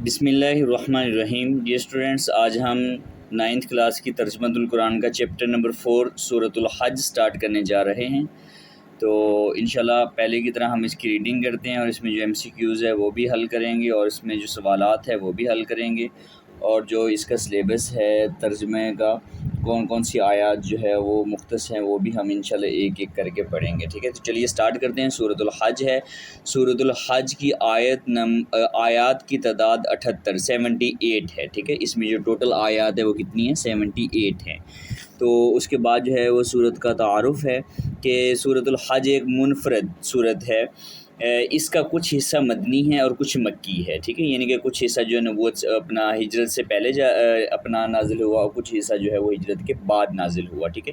بسم اللہ الرحمن الرحیم۔ ڈیئر اسٹوڈنٹس، آج ہم 9th کلاس کی ترجمۃ القرآن کا چیپٹر نمبر 4 سورۃ الحج سٹارٹ کرنے جا رہے ہیں۔ تو انشاءاللہ پہلے کی طرح ہم اس کی ریڈنگ کرتے ہیں اور اس میں جو MCQs ہے وہ بھی حل کریں گے اور اس میں جو سوالات ہے وہ بھی حل کریں گے، اور جو اس کا سلیبس ہے ترجمے کا، کون کون سی آیات جو ہے وہ مختص ہیں، وہ بھی ہم انشاءاللہ ایک ایک کر کے پڑھیں گے۔ ٹھیک ہے، تو چلیے سٹارٹ کرتے ہیں۔ سورۃ الحج ہے۔ سورۃ الحج کی آیات کی تعداد 78 ہے۔ ٹھیک ہے، اس میں جو ٹوٹل آیات ہے وہ کتنی ہیں؟ 78 ہیں۔ تو اس کے بعد جو ہے وہ سورت کا تعارف ہے کہ سورۃ الحج ایک منفرد سورت ہے۔ اس کا کچھ حصہ مدنی ہے اور کچھ مکی ہے۔ ٹھیک ہے، یعنی کہ کچھ حصہ جو ہے نبوت اپنا ہجرت سے پہلے اپنا نازل ہوا اور کچھ حصہ جو ہے وہ ہجرت کے بعد نازل ہوا۔ ٹھیک ہے،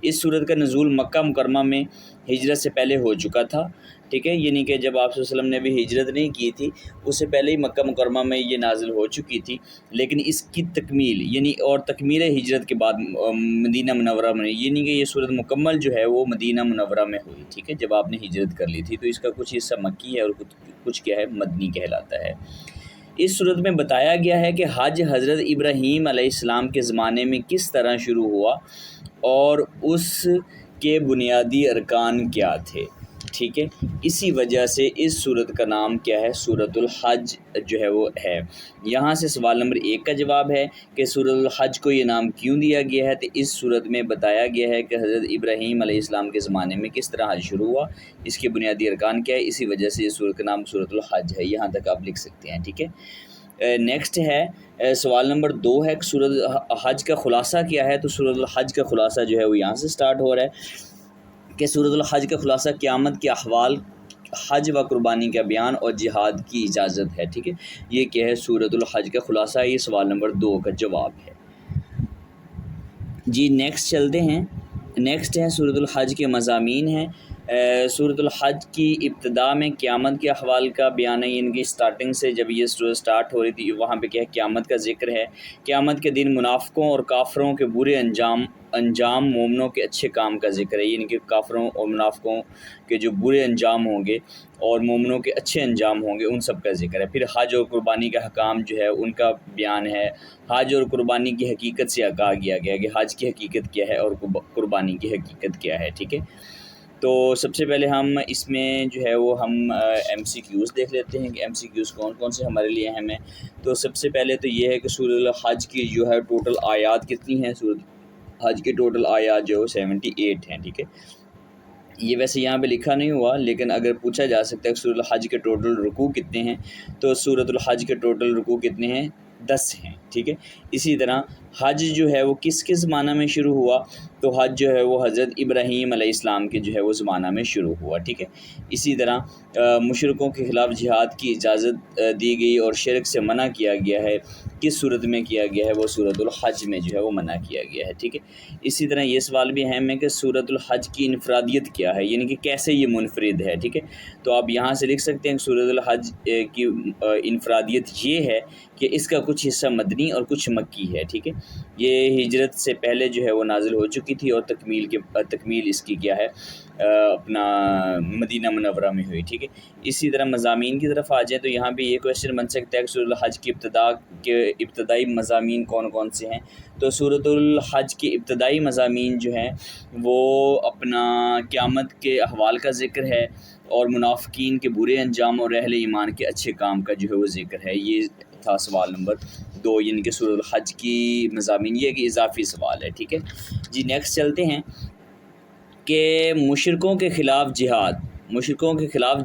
اس سورت کا نزول مکہ مکرمہ میں ہجرت سے پہلے ہو چکا تھا۔ ٹھیک ہے، یعنی کہ جب آپ صلی اللہ علیہ وسلم نے بھی ہجرت نہیں کی تھی، اس سے پہلے ہی مکہ مکرمہ میں یہ نازل ہو چکی تھی، لیکن اس کی تکمیل یعنی اور تکمیل ہجرت کے بعد مدینہ منورہ میں، یعنی کہ یہ صورت مکمل جو ہے وہ مدینہ منورہ میں ہوئی۔ ٹھیک ہے، جب آپ نے ہجرت کر لی تھی، تو اس کا کچھ حصہ مکی ہے اور کچھ کیا ہے، مدنی کہلاتا ہے۔ اس صورت میں بتایا گیا ہے کہ حج حضرت ابراہیم علیہ السلام کے زمانے میں کس طرح شروع ہوا اور اس کے بنیادی ارکان کیا تھے۔ ٹھیک ہے، اسی وجہ سے اس صورت کا نام کیا ہے؟ سورۃ الحج جو ہے وہ ہے۔ یہاں سے سوال نمبر 1 کا جواب ہے کہ سورۃ الحج کو یہ نام کیوں دیا گیا ہے؟ تو اس صورت میں بتایا گیا ہے کہ حضرت ابراہیم علیہ السلام کے زمانے میں کس طرح حج شروع ہوا، اس کے بنیادی ارکان کیا ہے، اسی وجہ سے اس صورت کا نام سورۃ الحج ہے۔ یہاں تک آپ لکھ سکتے ہیں۔ ٹھیک ہے، نیکسٹ ہے سوال نمبر 2 ہے کہ سورۃ الحج کا خلاصہ کیا ہے؟ تو سورۃ الحج کا خلاصہ جو ہے وہ یہاں سے سٹارٹ ہو رہا ہے کہ سورۃ الحج کا خلاصہ قیامت کے احوال، حج و قربانی کا بیان اور جہاد کی اجازت ہے۔ ٹھیک ہے، یہ کیا ہے؟ سورۃ الحج کا خلاصہ، یہ سوال نمبر 2 کا جواب ہے۔ جی نیکسٹ چلتے ہیں۔ نیکسٹ ہے سورۃ الحج کے مضامین ہیں۔ سورۃ الحج کی ابتدا میں قیامت کے احوال کا بیان ہے، ان کی سٹارٹنگ سے جب یہ سورت سٹارٹ ہو رہی تھی وہاں پہ کیا ہے؟ قیامت کا ذکر ہے۔ قیامت کے دن منافقوں اور کافروں کے برے انجام مومنوں کے اچھے کام کا ذکر ہے، یعنی کہ کافروں اور منافقوں کے جو برے انجام ہوں گے اور مومنوں کے اچھے انجام ہوں گے، ان سب کا ذکر ہے۔ پھر حج اور قربانی کا حکام جو ہے ان کا بیان ہے۔ حج اور قربانی کی حقیقت سے آگاہ کیا گیا کہ حج کی حقیقت کیا ہے اور قربانی کی حقیقت کیا ہے۔ ٹھیک ہے، تو سب سے پہلے ہم اس میں جو ہے وہ ہم MCQs دیکھ لیتے ہیں کہ MCQs کون کون سے ہمارے لیے اہم ہیں۔ تو سب سے پہلے تو یہ ہے کہ سورۃ الحج کی جو ہے ٹوٹل آیات کتنی ہیں؟ سورۃ حج کے ٹوٹل آیات جو ہے 78 ہیں۔ ٹھیک ہے، یہ ویسے یہاں پہ لکھا نہیں ہوا، لیکن اگر پوچھا جا سکتا ہے کہ سورۃ الحج کے ٹوٹل رکوع کتنے ہیں، تو سورۃ الحج کے ٹوٹل رکوع کتنے ہیں؟ 10 ہیں۔ ٹھیک ہے، اسی طرح حج جو ہے وہ کس زمانہ میں شروع ہوا؟ تو حج جو ہے وہ حضرت ابراہیم علیہ السلام کے جو ہے وہ زمانہ میں شروع ہوا۔ ٹھیک ہے، اسی طرح مشرکوں کے خلاف جہاد کی اجازت دی گئی اور شرک سے منع کیا گیا ہے، کس صورت میں کیا گیا ہے؟ وہ سورۃ الحج میں جو ہے وہ منع کیا گیا ہے۔ ٹھیک ہے، اسی طرح یہ سوال بھی اہم ہے کہ سورۃ الحج کی انفرادیت کیا ہے، یعنی کہ کیسے یہ منفرد ہے۔ ٹھیک ہے، تو آپ یہاں سے لکھ سکتے ہیں کہ سورۃ الحج کی انفرادیت یہ ہے کہ اس کا کچھ حصہ مدنی اور کچھ مکی ہے۔ ٹھیک ہے، یہ ہجرت سے پہلے جو ہے وہ نازل ہو چکی تھی اور تکمیل اس کی کیا ہے؟ اپنا مدینہ منورہ میں ہوئی۔ ٹھیک ہے، اسی طرح مضامین کی طرف آ جائیں تو یہاں پہ یہ کویشچن بن سکتا ہے کہ سورۃ الحج کی ابتدائی مضامین کون کون سے ہیں؟ تو سورۃ الحج کے ابتدائی مضامین جو ہیں وہ اپنا قیامت کے احوال کا ذکر ہے اور منافقین کے برے انجام اور اہل ایمان کے اچھے کام کا جو ہے وہ ذکر ہے۔ یہ تھا سوال نمبر 2، یعنی کہ سورۃ الحج کی مضامین، یہ کہ اضافی سوال ہے۔ ٹھیک ہے، جی نیکسٹ چلتے ہیں کہ مشرکوں کے خلاف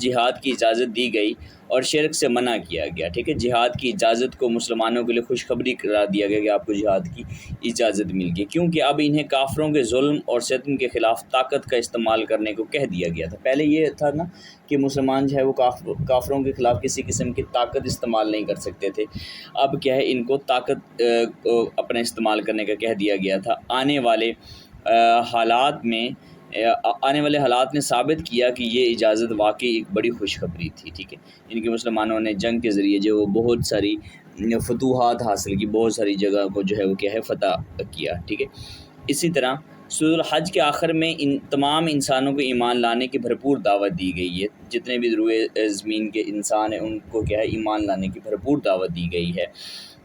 جہاد کی اجازت دی گئی اور شرک سے منع کیا گیا۔ ٹھیک ہے، جہاد کی اجازت کو مسلمانوں کے لیے خوشخبری قرار دیا گیا کہ آپ کو جہاد کی اجازت مل گئی، کیونکہ اب انہیں کافروں کے ظلم اور ستم کے خلاف طاقت کا استعمال کرنے کو کہہ دیا گیا تھا۔ پہلے یہ تھا نا کہ مسلمان جو ہے وہ کافروں کے خلاف کسی قسم کی طاقت استعمال نہیں کر سکتے تھے، اب کیا ہے ان کو طاقت اپنا استعمال کرنے کا کہہ دیا گیا تھا۔ آنے والے حالات نے ثابت کیا کہ یہ اجازت واقعی ایک بڑی خوشخبری تھی۔ ٹھیک ہے، ان کے مسلمانوں نے جنگ کے ذریعے جو وہ بہت ساری فتوحات حاصل کی، بہت ساری جگہ کو جو ہے وہ کیا ہے فتح کیا۔ ٹھیک ہے، اسی طرح سورۃ الحج کے آخر میں ان تمام انسانوں کو ایمان لانے کی بھرپور دعوت دی گئی ہے، جتنے بھی روئے زمین کے انسان ہیں ان کو کیا ہے ایمان لانے کی بھرپور دعوت دی گئی ہے۔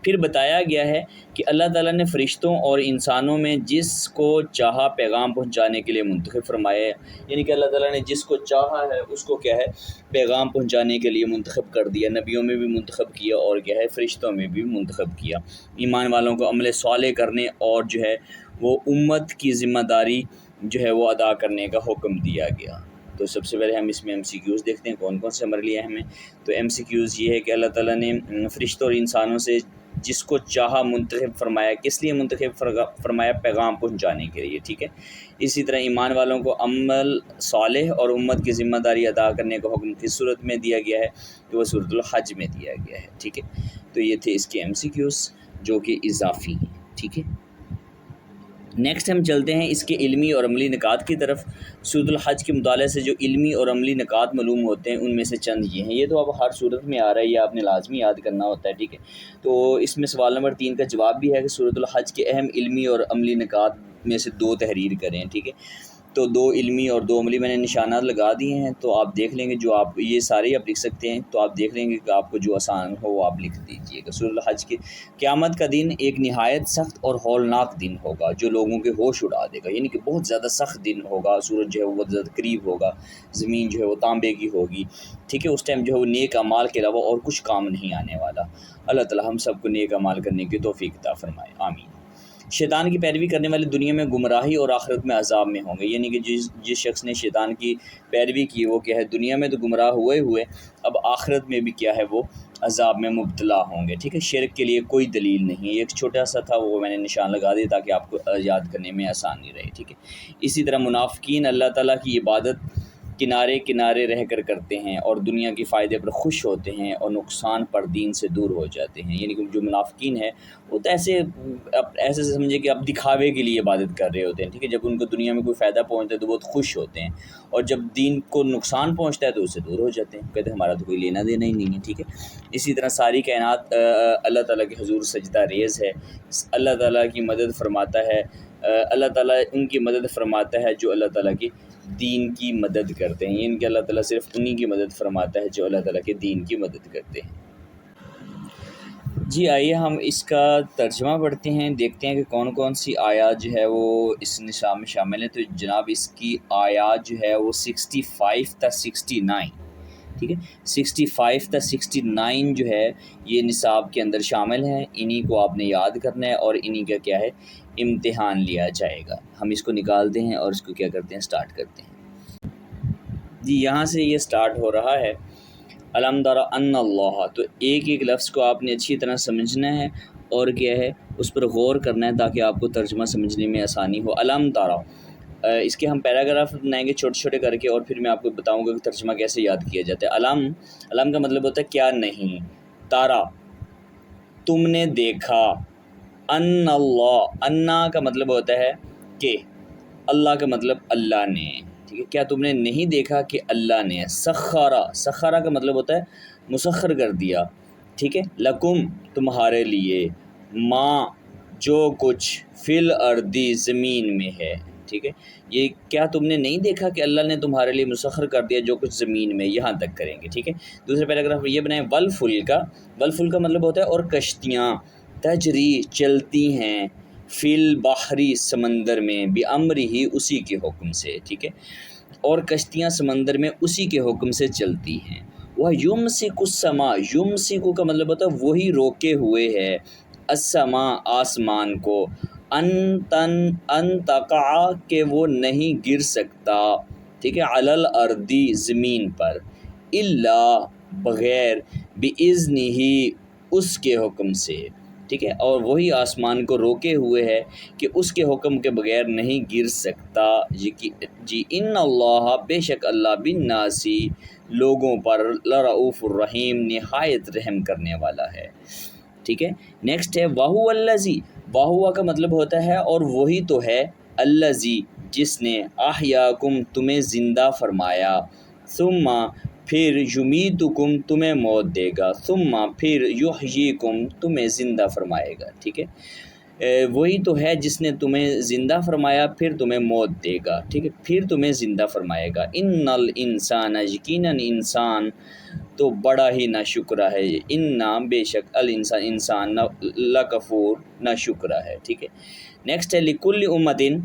پھر بتایا گیا ہے کہ اللہ تعالیٰ نے فرشتوں اور انسانوں میں جس کو چاہا پیغام پہنچانے کے لیے منتخب فرمایا ہے، یعنی کہ اللہ تعالیٰ نے جس کو چاہا ہے اس کو کیا ہے پیغام پہنچانے کے لیے منتخب کر دیا، نبیوں میں بھی منتخب کیا اور کیا ہے فرشتوں میں بھی منتخب کیا۔ ایمان والوں کو عمل صالح کرنے اور جو ہے وہ امت کی ذمہ داری جو ہے وہ ادا کرنے کا حکم دیا گیا۔ تو سب سے پہلے ہم اس میں MCQs دیکھتے ہیں کون کون سے امر لیے ہمیں۔ تو MCQs یہ ہے کہ اللہ تعالیٰ نے فرشتوں اور انسانوں سے جس کو چاہا منتخب فرمایا، کس لیے منتخب فرمایا؟ پیغام پہنچانے کے لیے، ٹھیک ہے۔ اسی طرح ایمان والوں کو عمل صالح اور امت کی ذمہ داری ادا کرنے کا حکم کس صورت میں دیا گیا ہے؟ کہ وہ سورۃ الحج میں دیا گیا ہے، ٹھیک ہے۔ تو یہ تھے اس کے MCQs جو کہ اضافی ہیں، ٹھیک ہے۔ نیکسٹ ہم چلتے ہیں اس کے علمی اور عملی نکات کی طرف۔ سورۃ الحج کے مطالعے سے جو علمی اور عملی نکات معلوم ہوتے ہیں ان میں سے چند یہ ہیں، یہ تو اب ہر صورت میں آ رہا ہے، یہ آپ نے لازمی یاد کرنا ہوتا ہے، ٹھیک ہے۔ تو اس میں سوال نمبر 3 کا جواب بھی ہے کہ سورۃ الحج کے اہم علمی اور عملی نکات میں سے 2 تحریر کریں، ٹھیک ہے۔ تو 2 علمی اور 2 عملی میں نے نشانات لگا دیے ہیں، تو آپ دیکھ لیں گے جو آپ یہ سارے آپ لکھ سکتے ہیں، تو آپ دیکھ لیں گے کہ آپ کو جو آسان ہو وہ آپ لکھ دیجئے گا۔ سورۃ الحج کی قیامت کا دن ایک نہایت سخت اور ہولناک دن ہوگا جو لوگوں کے ہوش اڑا دے گا، یعنی کہ بہت زیادہ سخت دن ہوگا، سورج جو ہے وہ بہت زیادہ قریب ہوگا، زمین جو ہے وہ تانبے کی ہوگی، ٹھیک ہے۔ اس ٹائم جو ہے وہ نیک اعمال کے علاوہ اور کچھ کام نہیں آنے والا۔ اللہ تعالی ہم سب کو نیک اعمال کرنے کی توفیق عطا فرمائے، آمین۔ شیطان کی پیروی کرنے والے دنیا میں گمراہی اور آخرت میں عذاب میں ہوں گے، یعنی کہ جس شخص نے شیطان کی پیروی کی وہ کیا ہے دنیا میں تو گمراہ ہوئے اب آخرت میں بھی کیا ہے وہ عذاب میں مبتلا ہوں گے، ٹھیک ہے۔ شرک کے لیے کوئی دلیل نہیں، ایک چھوٹا سا تھا وہ میں نے نشان لگا دیا تاکہ آپ کو یاد کرنے میں آسانی رہے، ٹھیک ہے۔ اسی طرح منافقین اللہ تعالیٰ کی عبادت کنارے کنارے رہ کر کرتے ہیں اور دنیا کے فائدے پر خوش ہوتے ہیں اور نقصان پر دین سے دور ہو جاتے ہیں، یعنی کہ جو منافقین ہیں وہ تو ایسے سمجھے کہ اب دکھاوے کے لیے عبادت کر رہے ہوتے ہیں، ٹھیک ہے۔ جب ان کو دنیا میں کوئی فائدہ پہنچتا ہے تو بہت خوش ہوتے ہیں، اور جب دین کو نقصان پہنچتا ہے تو اس سے دور ہو جاتے ہیں، کہتے ہیں ہمارا تو کوئی لینا دینا ہی نہیں ہے، ٹھیک ہے۔ اسی طرح ساری کائنات اللہ تعالیٰ کے حضور سجدہ ریز ہے، اللہ تعالیٰ کی مدد فرماتا ہے، اللہ تعالیٰ ان کی مدد فرماتا ہے جو اللہ تعالیٰ کی دین کی مدد کرتے ہیں، یعنی کہ اللہ تعالیٰ صرف انہی کی مدد فرماتا ہے جو اللہ تعالیٰ کے دین کی مدد کرتے ہیں۔ جی آئیے ہم اس کا ترجمہ پڑھتے ہیں، دیکھتے ہیں کہ کون کون سی آیات جو ہے وہ اس نصاب میں شامل ہیں۔ تو جناب اس کی آیات جو ہے وہ 65 تا 69، ٹھیک ہے، 65 تا 69 جو ہے یہ نصاب کے اندر شامل ہیں، انہی کو آپ نے یاد کرنا ہے اور انہی کا کیا ہے امتحان لیا جائے گا۔ ہم اس کو نکالتے ہیں اور اس کو کیا کرتے ہیں سٹارٹ کرتے ہیں۔ جی یہاں سے یہ سٹارٹ ہو رہا ہے الم تر ان اللہ، تو ایک ایک لفظ کو آپ نے اچھی طرح سمجھنا ہے اور کیا ہے اس پر غور کرنا ہے تاکہ آپ کو ترجمہ سمجھنے میں آسانی ہو۔ الم تر، اس کے ہم پیراگراف بنائیں گے چھوٹے چھوٹے کر کے اور پھر میں آپ کو بتاؤں گا کہ ترجمہ کیسے یاد کیا جاتا ہے۔ علم کا مطلب ہوتا ہے کیا نہیں، تارا تم نے دیکھا، ان اللہ، انا کا مطلب ہوتا ہے کہ، اللہ کا مطلب اللہ نے، ٹھیک ہے۔ کیا تم نے نہیں دیکھا کہ اللہ نے، سخرا کا مطلب ہوتا ہے مسخر کر دیا، ٹھیک ہے، لکم تمہارے لیے، ما جو کچھ، فی الارضی زمین میں ہے، ٹھیک ہے۔ یہ کیا تم نے نہیں دیکھا کہ اللہ نے تمہارے لیے مسخر کر دیا جو کچھ زمین میں، یہاں تک کریں گے، ٹھیک ہے۔ دوسرے پیراگراف میں یہ بنائیں والفلک کا مطلب ہوتا ہے اور کشتیاں، تجری چلتی ہیں، فی البحری سمندر میں، بامرہ اسی کے حکم سے، ٹھیک ہے، اور کشتیاں سمندر میں اسی کے حکم سے چلتی ہیں۔ وہ یمسک السما، یمسک کا مطلب ہوتا ہے وہی روکے ہوئے ہے، السما آسمان کو، ان تقع کہ وہ نہیں گر سکتا، ٹھیک ہے، علی الارض زمین پر، الا بغیر، باذنہ اس کے حکم سے، ٹھیک ہے، اور وہی آسمان کو روکے ہوئے ہے کہ اس کے حکم کے بغیر نہیں گر سکتا۔ جی ان اللہ، بے شک اللہ، بالناس لوگوں پر، لرؤوف الرحیم نہایت رحم کرنے والا ہے، ٹھیک ہے۔ نیکسٹ ہے وہو الذی، وہو کا مطلب ہوتا ہے اور وہی تو ہے، الذی جس نے، احیاکم تمہیں زندہ فرمایا، ثم پھر، یمیتکم تمہیں موت دے گا، ثم پھر، یحییکم تمہیں زندہ فرمائے گا، ٹھیک ہے۔ وہی تو ہے جس نے تمہیں زندہ فرمایا پھر تمہیں موت دے گا، ٹھیک ہے، پھر تمہیں زندہ فرمائے گا۔ ان الانسان، یقیناً انسان تو بڑا ہی ناشکرا ہے، انا بے شک الانسان انسان لکفور ناشکرا ہے، ٹھیک ہے۔ نیکسٹ ہے لکل امتن،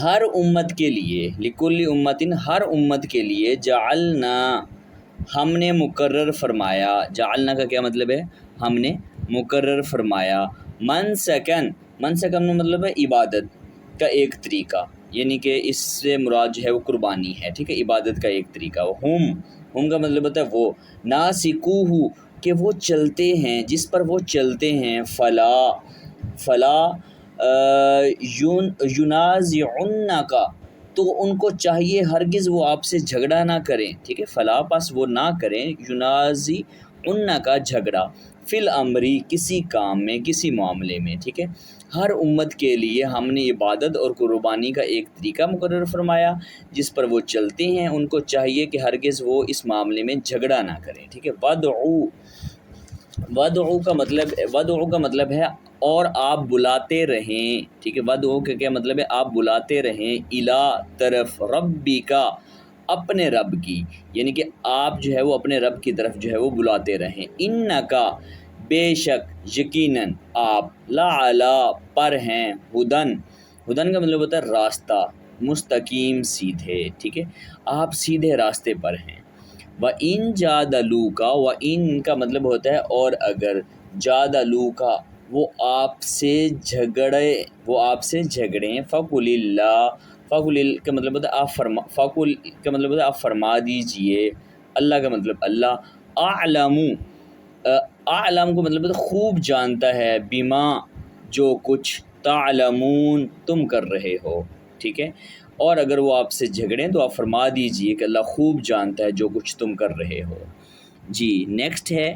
ہر امت کے لیے، لکل امتن ہر امت کے لیے، جعلنا ہم نے مقرر فرمایا، جعلنا کا کیا مطلب ہے؟ ہم نے مقرر فرمایا، منسکن، منسکن کا مطلب ہے عبادت کا ایک طریقہ، یعنی کہ اس سے مراد جو ہے وہ قربانی ہے، ٹھیک ہے، عبادت کا ایک طریقہ۔ ہم کا مطلب ہوتا ہے وہ، ناسکوہ کہ وہ چلتے ہیں، جس پر وہ چلتے ہیں، فلا ینازعنک تو ان کو چاہیے ہرگز وہ آپ سے جھگڑا نہ کریں، ٹھیک ہے، فلا پس وہ نہ کریں، ینازعنک جھگڑا، فی الامری کسی کام میں، کسی معاملے میں، ٹھیک ہے۔ ہر امت کے لیے ہم نے عبادت اور قربانی کا ایک طریقہ مقرر فرمایا جس پر وہ چلتے ہیں، ان کو چاہیے کہ ہرگز وہ اس معاملے میں جھگڑا نہ کریں، ٹھیک ہے۔ ودعو کا مطلب ہے اور آپ بلاتے رہیں، ٹھیک ہے، ودعو کا کیا مطلب ہے؟ آپ بلاتے رہیں، الا طرف، ربی کا اپنے رب کی، یعنی کہ آپ جو ہے وہ اپنے رب کی طرف جو ہے وہ بلاتے رہیں، انکا بے شک یقیناً آپ، لعلی پر ہیں، ہدن کا مطلب ہوتا ہے راستہ، مستقیم سیدھے، ٹھیک ہے، آپ سیدھے راستے پر ہیں۔ وَإِن جَادَلُوكَ، وَإِن کا مطلب ہوتا ہے اور اگر، جادلوکا وہ آپ سے جھگڑیں، فَقُلِ اللَّهُ، فَقُلِ کا مطلب ہوتا ہے فَقُل کا مطلب ہوتا ہے آپ فرما دیجئے، اللہ کا مطلب اللہ، اعلم کو مطلب ہوتا ہے خوب جانتا ہے، بما جو کچھ، تعلمون تم کر رہے ہو، ٹھیک ہے، اور اگر وہ آپ سے جھگڑیں تو آپ فرما دیجئے کہ اللہ خوب جانتا ہے جو کچھ تم کر رہے ہو۔ جی نیکسٹ ہے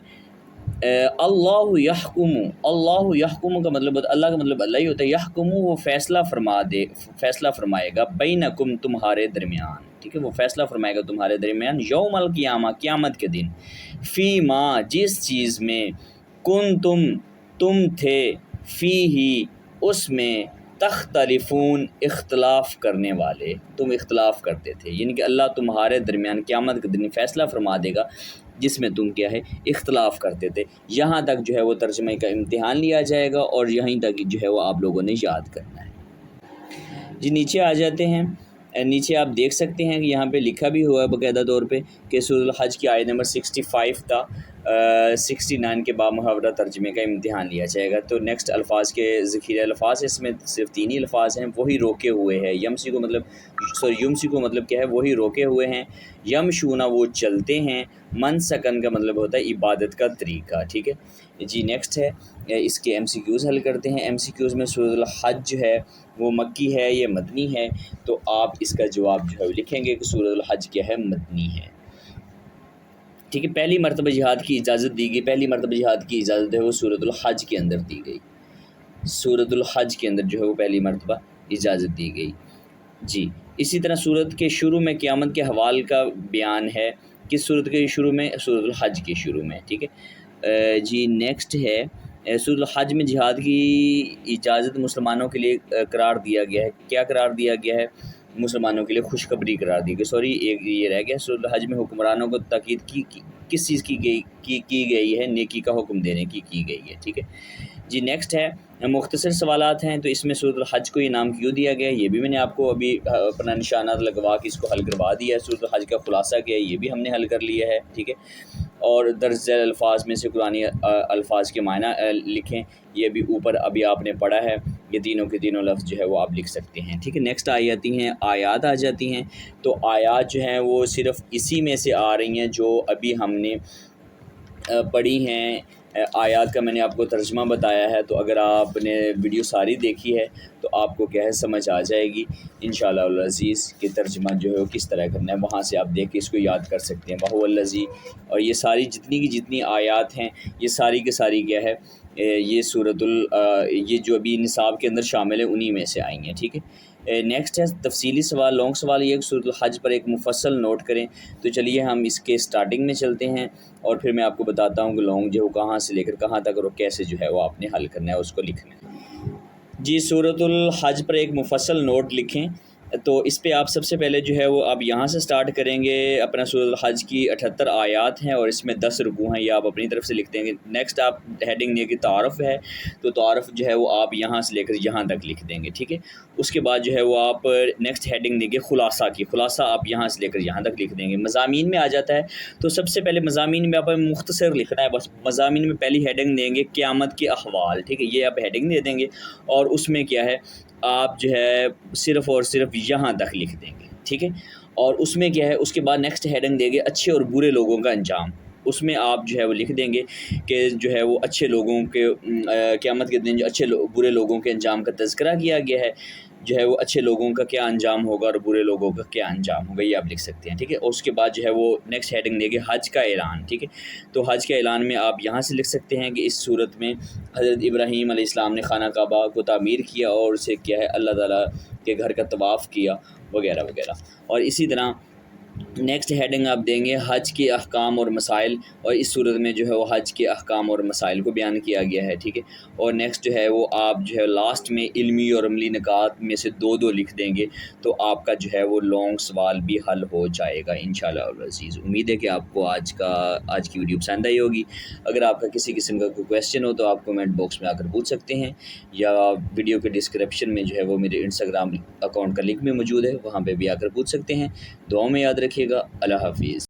اللہ یحکم، اللہ یحکم کا مطلب اللہ کا مطلب اللہ ہی ہوتا ہے، یحکم وہ فیصلہ فرمائے گا، بینکم تمہارے درمیان، ٹھیک ہے، وہ فیصلہ فرمائے گا تمہارے درمیان، یوم القیامہ قیامت کے دن، فی ما جس چیز میں، تم تھے، فی ہی اس میں، تختلفون اختلاف کرنے والے، تم اختلاف کرتے تھے، یعنی کہ اللہ تمہارے درمیان قیامت کے دن فیصلہ فرما دے گا جس میں تم کیا ہے اختلاف کرتے تھے۔ یہاں تک جو ہے وہ ترجمے کا امتحان لیا جائے گا اور یہیں تک جو ہے وہ آپ لوگوں نے یاد کرنا ہے۔ جی نیچے آ جاتے ہیں، نیچے آپ دیکھ سکتے ہیں کہ یہاں پہ لکھا بھی ہوا ہے باقاعدہ طور پہ کہ سورۃ الحج کی آیت نمبر 65 تا 69 کے بامحاورہ ترجمے کا امتحان لیا جائے گا۔ تو نیکسٹ الفاظ کے ذخیرہ الفاظ، اس میں صرف 3 ہی الفاظ ہیں، وہی روکے ہوئے ہیں، یمسی کو مطلب کیا ہے؟ وہی روکے ہوئے ہیں، یمشونا وہ چلتے ہیں، منسکن کا مطلب ہوتا ہے عبادت کا طریقہ، ٹھیک ہے۔ جی نیکسٹ ہے، اس کے ایم سی کیوز حل کرتے ہیں۔ ایم سی کیوز میں سورۃ الحج جو ہے وہ مکی ہے یا مدنی ہے، تو آپ اس کا جواب جو ہے لکھیں گے کہ سورۃ الحج کیا ہے؟ مدنی ہے، ٹھیک ہے۔ پہلی مرتبہ جہاد کی اجازت دی گئی، پہلی مرتبہ جہاد کی اجازت ہے وہ سورۃ الحج کے اندر دی گئی، سورۃ الحج کے اندر جو ہے وہ پہلی مرتبہ اجازت دی گئی۔ جی اسی طرح سورت کے شروع میں قیامت کے حوال کا بیان ہے، کس سورت کے شروع میں؟ سورۃ الحج کے شروع میں، ٹھیک ہے۔ جی نیکسٹ ہے، سورۃ الحج میں جہاد کی اجازت مسلمانوں کے لیے قرار دیا گیا ہے، کیا قرار دیا گیا ہے؟ مسلمانوں کے لیے خوشخبری قرار دی گئی، ایک یہ رہ گیا، سورۃ الحج میں حکمرانوں کو تاکید کس چیز کی گئی ہے؟ نیکی کا حکم دینے کی گئی ہے، ٹھیک ہے۔ جی نیکسٹ ہے، مختصر سوالات ہیں، تو اس میں سورۃ الحج کو یہ نام کیوں دیا گیا ہے یہ بھی میں نے آپ کو ابھی اپنا نشانات لگوا کے اس کو حل کروا دیا ہے۔ سورۃ الحج کا خلاصہ کیا ہے یہ بھی ہم نے حل کر لیا ہے، ٹھیک ہے۔ اور درج ذیل الفاظ میں سے قرآنی الفاظ کے معنی لکھیں، یہ بھی اوپر ابھی آپ نے پڑھا ہے، یہ تینوں کے تینوں لفظ جو ہے وہ آپ لکھ سکتے ہیں، ٹھیک ہے۔ نیکسٹ آیات آ جاتی ہیں، تو آیات جو ہیں وہ صرف اسی میں سے آ رہی ہیں جو ابھی ہم نے پڑھی ہیں۔ آیات کا میں نے آپ کو ترجمہ بتایا ہے، تو اگر آپ نے ویڈیو ساری دیکھی ہے تو آپ کو کیا ہے سمجھ آ جائے گی انشاءاللہ العزیز کہ ترجمہ جو ہے وہ کس طرح کرنا ہے، وہاں سے آپ دیکھ کے اس کو یاد کر سکتے ہیں۔ وَهُوَ الَّذِي، اور یہ ساری جتنی کی جتنی آیات ہیں یہ ساری کے ساری کیا ہے، یہ جو ابھی نصاب کے اندر شامل ہے انہی میں سے آئی ہیں، ٹھیک ہے۔ نیکسٹ ہے تفصیلی سوال، لانگ سوال یہ کہ سورۃ الحج پر ایک مفصل نوٹ کریں۔ تو چلیے ہم اس کے سٹارٹنگ میں چلتے ہیں اور پھر میں آپ کو بتاتا ہوں کہ لانگ جو ہے کہاں سے لے کر کہاں تک اور کیسے جو ہے وہ آپ نے حل کرنا ہے، اس کو لکھنا ہے۔ جی سورۃ الحج پر ایک مفصل نوٹ لکھیں۔ تو اس پہ آپ سب سے پہلے جو ہے وہ آپ یہاں سے سٹارٹ کریں گے۔ اپنا سورۃ الحج کی 78 آیات ہیں اور اس میں 10 رکوع ہیں، یہ آپ اپنی طرف سے لکھ دیں گے۔ نیکسٹ آپ ہیڈنگ دیں گے تعارف ہے، تو تعارف جو ہے وہ آپ یہاں سے لے کر یہاں تک لکھ دیں گے، ٹھیک ہے۔ اس کے بعد جو ہے وہ آپ نیکسٹ ہیڈنگ دیں گے خلاصہ کی، خلاصہ آپ یہاں سے لے کر یہاں تک لکھ دیں گے۔ مضامین میں آ جاتا ہے تو سب سے پہلے مضامین میں آپ مختصر لکھنا ہے، بس مضامین میں پہلی ہیڈنگ دیں گے قیامت کے احوال، ٹھیک ہے، یہ آپ ہیڈنگ دے دیں گے اور اس میں کیا ہے آپ جو ہے صرف اور صرف یہاں تک لکھ دیں گے، ٹھیک ہے۔ اور اس میں کیا ہے اس کے بعد نیکسٹ ہیڈنگ دیں گے اچھے اور برے لوگوں کا انجام، اس میں آپ جو ہے وہ لکھ دیں گے کہ جو ہے وہ اچھے لوگوں کے قیامت کے دن جو اچھے برے لوگوں کے انجام کا تذکرہ کیا گیا ہے، جو ہے وہ اچھے لوگوں کا کیا انجام ہوگا اور برے لوگوں کا کیا انجام ہوگا، یہ آپ لکھ سکتے ہیں، ٹھیک ہے۔ اور اس کے بعد جو ہے وہ نیکسٹ ہیڈنگ دیں گے حج کا اعلان، ٹھیک ہے۔ تو حج کے اعلان میں آپ یہاں سے لکھ سکتے ہیں کہ اس صورت میں حضرت ابراہیم علیہ السلام نے خانہ کعبہ کو تعمیر کیا اور اسے کیا ہے اللہ تعالیٰ کے گھر کا طواف کیا وغیرہ وغیرہ۔ اور اسی طرح نیکسٹ ہیڈنگ آپ دیں گے حج کے احکام اور مسائل، اور اس صورت میں جو ہے وہ حج کے احکام اور مسائل کو بیان کیا گیا ہے، ٹھیک ہے۔ اور نیکسٹ جو ہے وہ آپ جو ہے لاسٹ میں علمی اور عملی نکات میں سے دو دو لکھ دیں گے، تو آپ کا جو ہے وہ لانگ سوال بھی حل ہو جائے گا انشاءاللہ العزیز۔ امید ہے کہ آپ کو آج کی ویڈیو پسند آئی ہوگی۔ اگر آپ کا کسی قسم کا کوئی کویسچن ہو تو آپ کمنٹ باکس میں آ کر پوچھ سکتے ہیں، یا ویڈیو کے ڈسکرپشن میں جو ہے وہ میرے انسٹاگرام اکاؤنٹ کا لنک میں موجود ہے، وہاں پہ بھی آ کر پوچھ سکتے ہیں۔ دعاؤں میں یاد رکھیے گا۔ اللہ حافظ۔